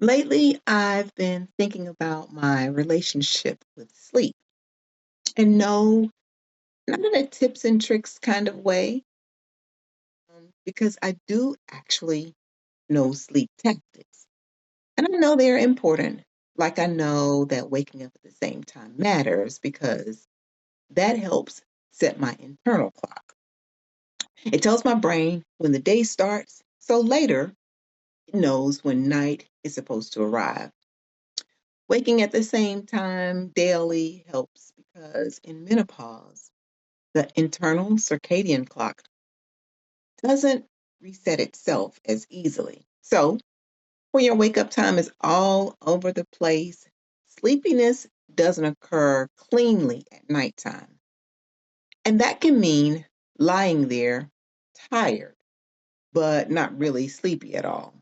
Lately, I've been thinking about my relationship with sleep. And no, not in a tips and tricks kind of way, because I do actually know sleep tactics. And I know they're important. Like I know that waking up at the same time matters because that helps set my internal clock. It tells my brain when the day starts, so later it knows when night is supposed to arrive. Waking at the same time daily helps because in menopause, the internal circadian clock doesn't reset itself as easily. So, when your wake up time is all over the place, sleepiness doesn't occur cleanly at nighttime. And that can mean lying there tired, but not really sleepy at all.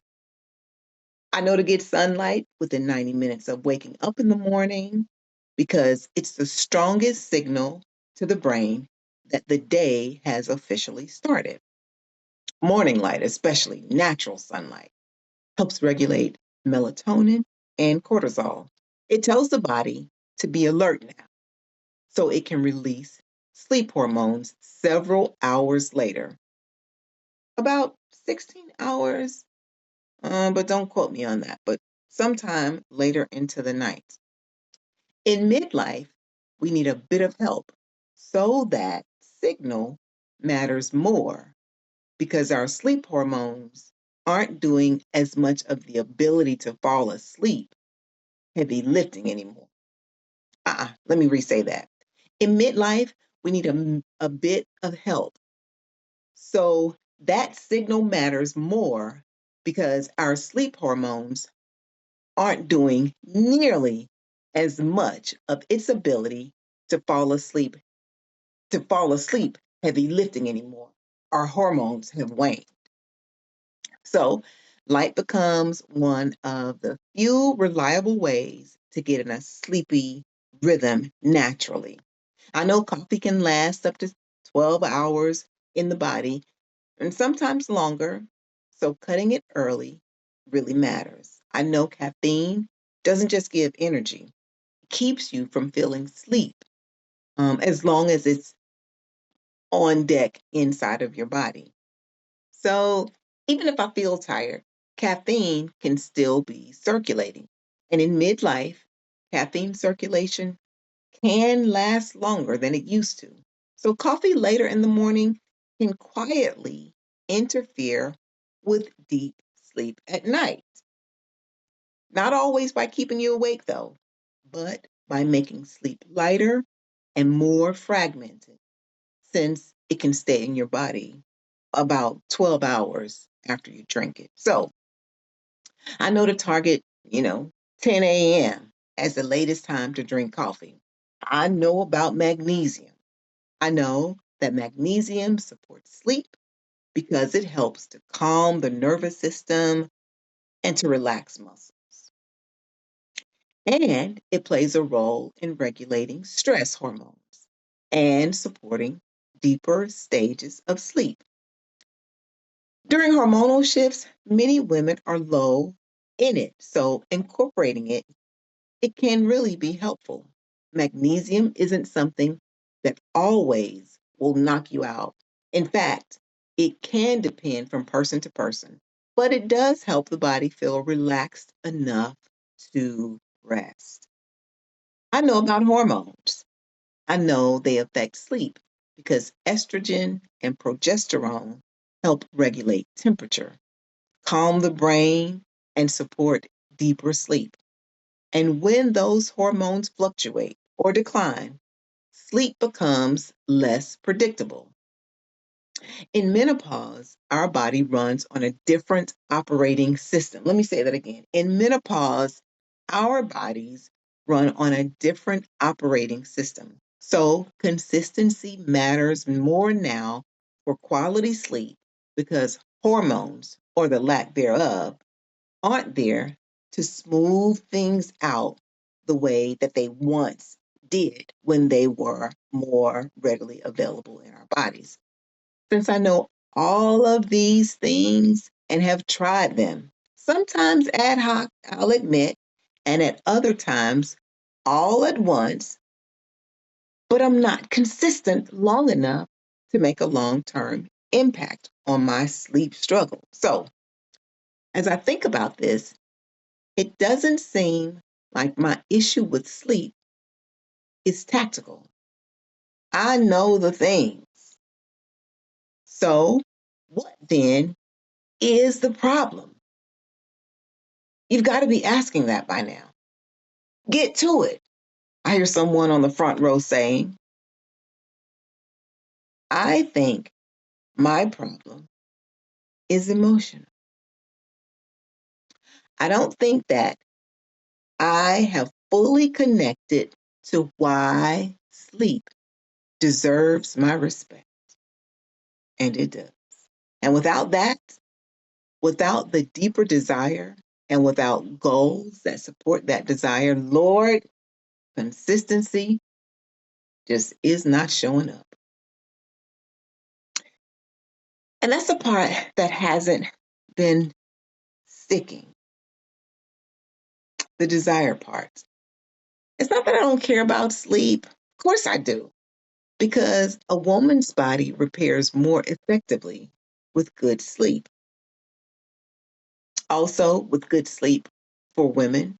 I know to get sunlight within 90 minutes of waking up in the morning because it's the strongest signal to the brain that the day has officially started. Morning light, especially natural sunlight, helps regulate melatonin and cortisol. It tells the body to be alert now so it can release sleep hormones several hours later, about 16 hours, but don't quote me on that, but sometime later into the night. In midlife, we need a bit of help so that signal matters more because our sleep hormones aren't doing as much of the ability to fall asleep heavy lifting anymore. Let me re-say that. In midlife, we need a bit of help. So that signal matters more because our sleep hormones aren't doing nearly as much of its ability to fall asleep heavy lifting anymore. Our hormones have waned. So light becomes one of the few reliable ways to get in a sleepy rhythm naturally. I know coffee can last up to 12 hours in the body and sometimes longer, so cutting it early really matters. I know caffeine doesn't just give energy, it keeps you from feeling sleep as long as it's on deck inside of your body. So even if I feel tired, caffeine can still be circulating. And in midlife, caffeine circulation can last longer than it used to. So coffee later in the morning can quietly interfere with deep sleep at night. Not always by keeping you awake, though, but by making sleep lighter and more fragmented since it can stay in your body about 12 hours after you drink it. So I know to target, 10 a.m. as the latest time to drink coffee. I know about magnesium. I know that magnesium supports sleep because it helps to calm the nervous system and to relax muscles. And it plays a role in regulating stress hormones and supporting deeper stages of sleep. During hormonal shifts, many women are low in it, so incorporating it can really be helpful. Magnesium isn't something that always will knock you out. In fact, it can depend from person to person, but it does help the body feel relaxed enough to rest. I know about hormones. I know they affect sleep because estrogen and progesterone help regulate temperature, calm the brain, and support deeper sleep. And when those hormones fluctuate or decline, sleep becomes less predictable. In menopause, our body runs on a different operating system. Let me say that again. In menopause, our bodies run on a different operating system. So consistency matters more now for quality sleep because hormones, or the lack thereof, aren't there to smooth things out the way that they once did when they were more readily available in our bodies. Since I know all of these things and have tried them, Sometimes ad hoc, I'll admit, and at other times, all at once, but I'm not consistent long enough to make a long term impact on my sleep struggle. So, as I think about this, it doesn't seem like my issue with sleep is tactical. I know the things. So, what then is the problem? You've got to be asking that by now. Get to it. I hear someone on the front row saying, I think my problem is emotional. I don't think that I have fully connected to why sleep deserves my respect. And it does. And without that, without the deeper desire and without goals that support that desire, Lord, consistency just is not showing up. And that's the part that hasn't been sticking, the desire part. It's not that I don't care about sleep. Of course I do, because a woman's body repairs more effectively with good sleep. Also, with good sleep for women,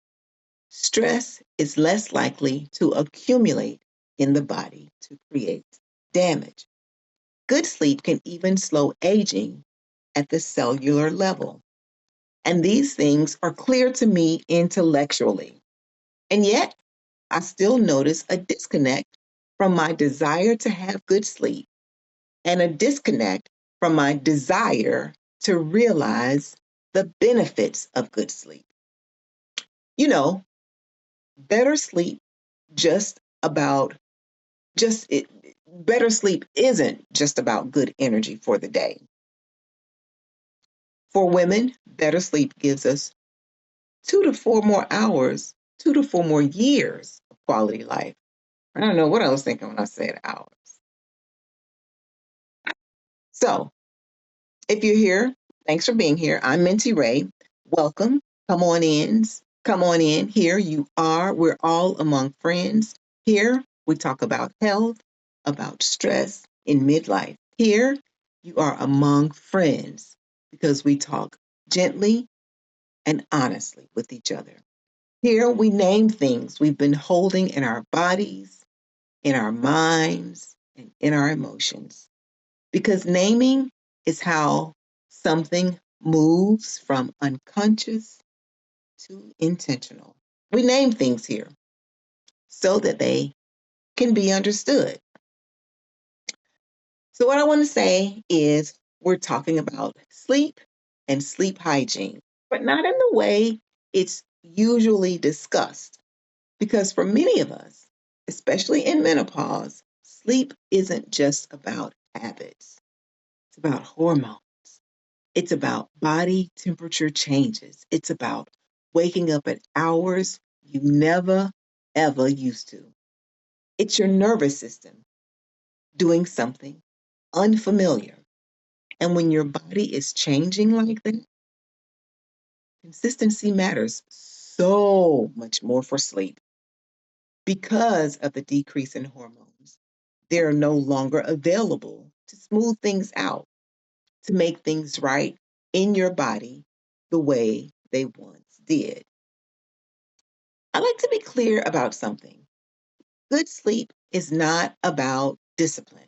stress is less likely to accumulate in the body to create damage. Good sleep can even slow aging at the cellular level. And these things are clear to me intellectually. And yet, I still notice a disconnect from my desire to have good sleep and a disconnect from my desire to realize the benefits of good sleep. You know, better sleep just about just it better sleep isn't just about good energy for the day. For women, better sleep gives us 2 to 4 more hours, 2 to 4 more years of quality life. I don't know what I was thinking when I said hours. So, if you're here, thanks for being here. I'm Minty Ray. Welcome. Come on in. Come on in. Here you are. We're all among friends. Here we talk about health, about stress in midlife. Here you are among friends because we talk gently and honestly with each other. Here we name things we've been holding in our bodies, in our minds, and in our emotions. Because naming is how something moves from unconscious to intentional. We name things here so that they can be understood. So, what I want to say is we're talking about sleep and sleep hygiene, but not in the way it's usually discussed. Because for many of us, especially in menopause, sleep isn't just about habits, it's about hormones. It's about body temperature changes. It's about waking up at hours you never, ever used to. It's your nervous system doing something unfamiliar. And when your body is changing like that, consistency matters so much more for sleep because of the decrease in hormones. They're no longer available to smooth things out, to make things right in your body the way they once did. I like to be clear about something. Good sleep is not about discipline.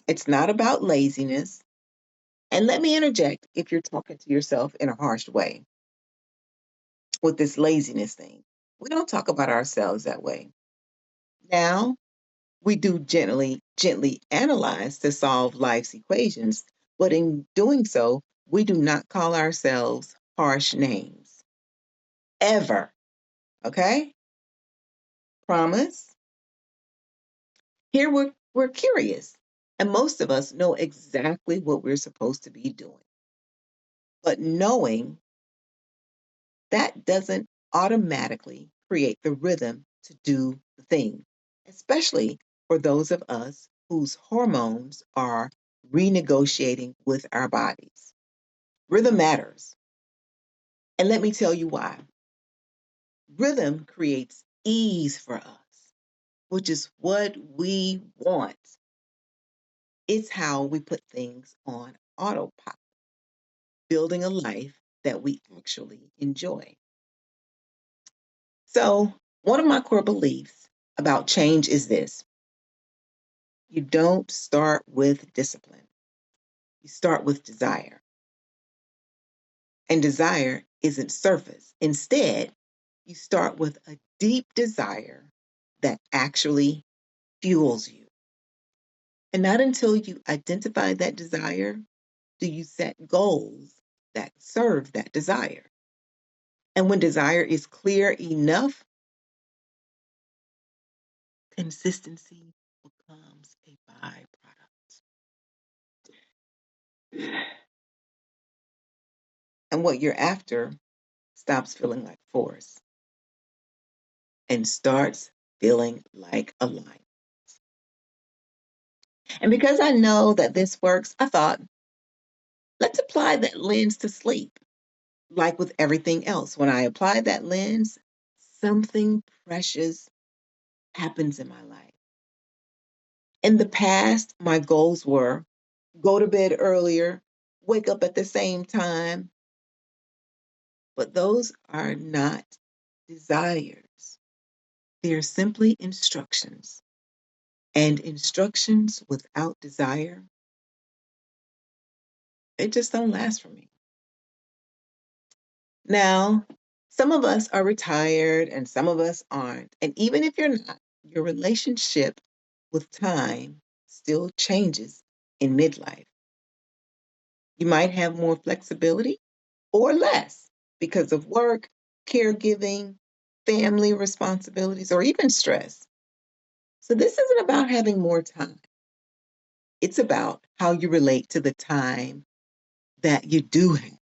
It's not about laziness. And let me interject if you're talking to yourself in a harsh way with this laziness thing. We don't talk about ourselves that way. Now, we do gently analyze to solve life's equations, but in doing so, we do not call ourselves harsh names. Ever. Okay? Promise? Here we're curious, and most of us know exactly what we're supposed to be doing. But knowing that doesn't automatically create the rhythm to do the thing, especially for those of us whose hormones are renegotiating with our bodies. Rhythm matters. And let me tell you why. Rhythm creates ease for us, which is what we want. It's how we put things on autopilot, building a life that we actually enjoy. So, one of my core beliefs about change is this: you don't start with discipline, you start with desire. And desire isn't surface. Instead, you start with a deep desire that actually fuels you. And not until you identify that desire do you set goals that serve that desire. And when desire is clear enough, consistency becomes a byproduct. And what you're after stops feeling like force and starts feeling like alignment. And because I know that this works, I thought, let's apply that lens to sleep. Like with everything else, when I apply that lens, something precious happens in my life. In the past, my goals were go to bed earlier, wake up at the same time, but those are not desires. They're simply instructions. And instructions without desire, they just don't last for me. Now, some of us are retired and some of us aren't. And even if you're not, your relationship with time still changes in midlife. You might have more flexibility or less because of work, caregiving, family responsibilities, or even stress. So, this isn't about having more time. It's about how you relate to the time that you do have.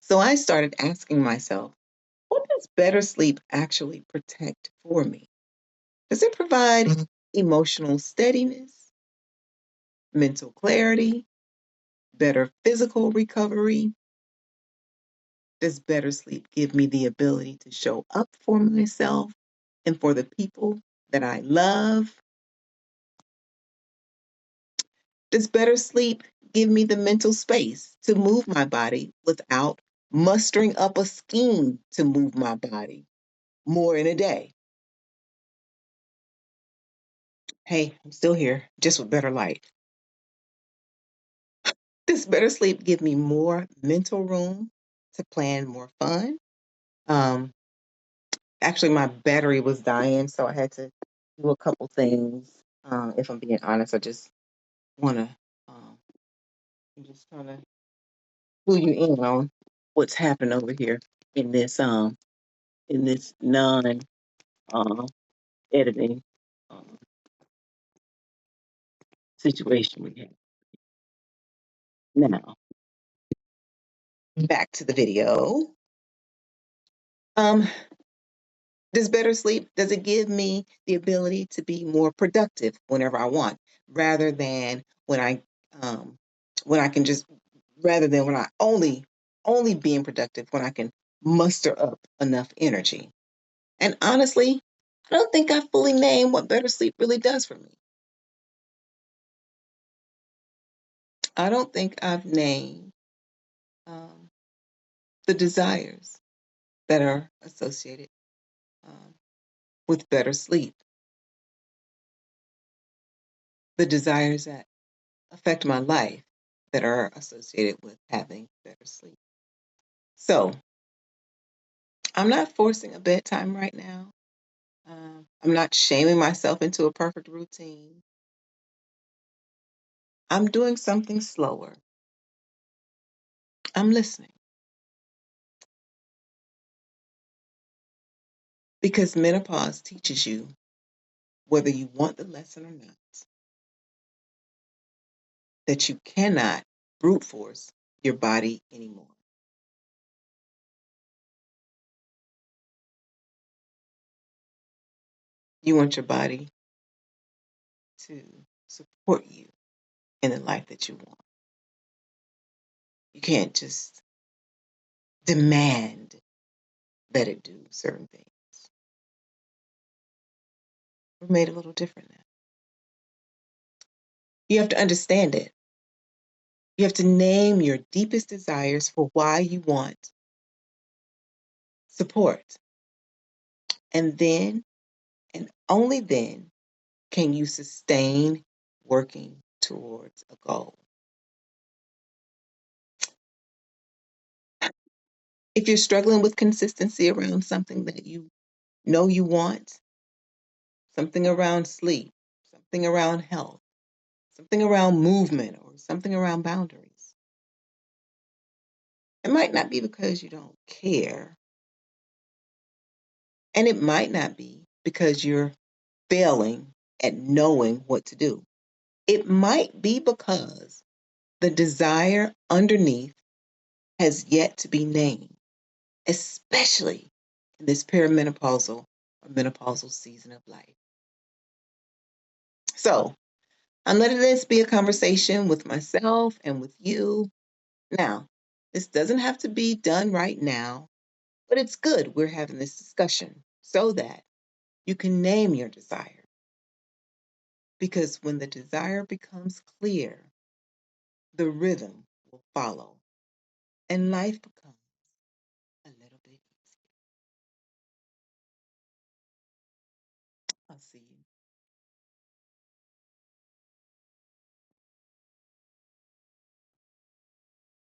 So, I started asking myself, what does better sleep actually protect for me? Does it provide emotional steadiness, mental clarity, better physical recovery? Does better sleep give me the ability to show up for myself and for the people that I love? Does better sleep give me the mental space to move my body without mustering up a scheme to move my body more in a day? Hey, I'm still here, just with better light. Does better sleep give me more mental room to plan more fun? Um, Actually, my battery was dying, so I had to do a couple things. If I'm being honest, I just want to, I'm just trying to clue you in on what's happening over here in this non uh, editing uh, situation we have now. Back to the video. Um, Does better sleep, does it give me the ability to be more productive whenever I want, rather than um, when I can just, rather than when I only being productive when I can muster up enough energy? And honestly, I don't think I fully named what better sleep really does for me. I don't think I've named um, the desires that are associated um, with better sleep, the desires that affect my life that are associated with having better sleep. So I'm not forcing a bedtime right now. I'm not shaming myself into a perfect routine. I'm doing something slower. I'm listening because menopause teaches you, whether you want the lesson or not, that you cannot brute force your body anymore. You want your body to support you in the life that you want. You can't just demand that it do certain things. We're made a little different now. You have to understand it. You have to name your deepest desires for why you want support. And then, and only then, can you sustain working towards a goal. If you're struggling with consistency around something that you know you want, something around sleep, something around health, something around movement, or something around boundaries, it might not be because you don't care, and it might not be because you're failing at knowing what to do. It might be because the desire underneath has yet to be named, especially in this perimenopausal or menopausal season of life. So I'm letting this be a conversation with myself and with you. Now, this doesn't have to be done right now, but it's good we're having this discussion so that you can name your desire. Because when the desire becomes clear, the rhythm will follow and life becomes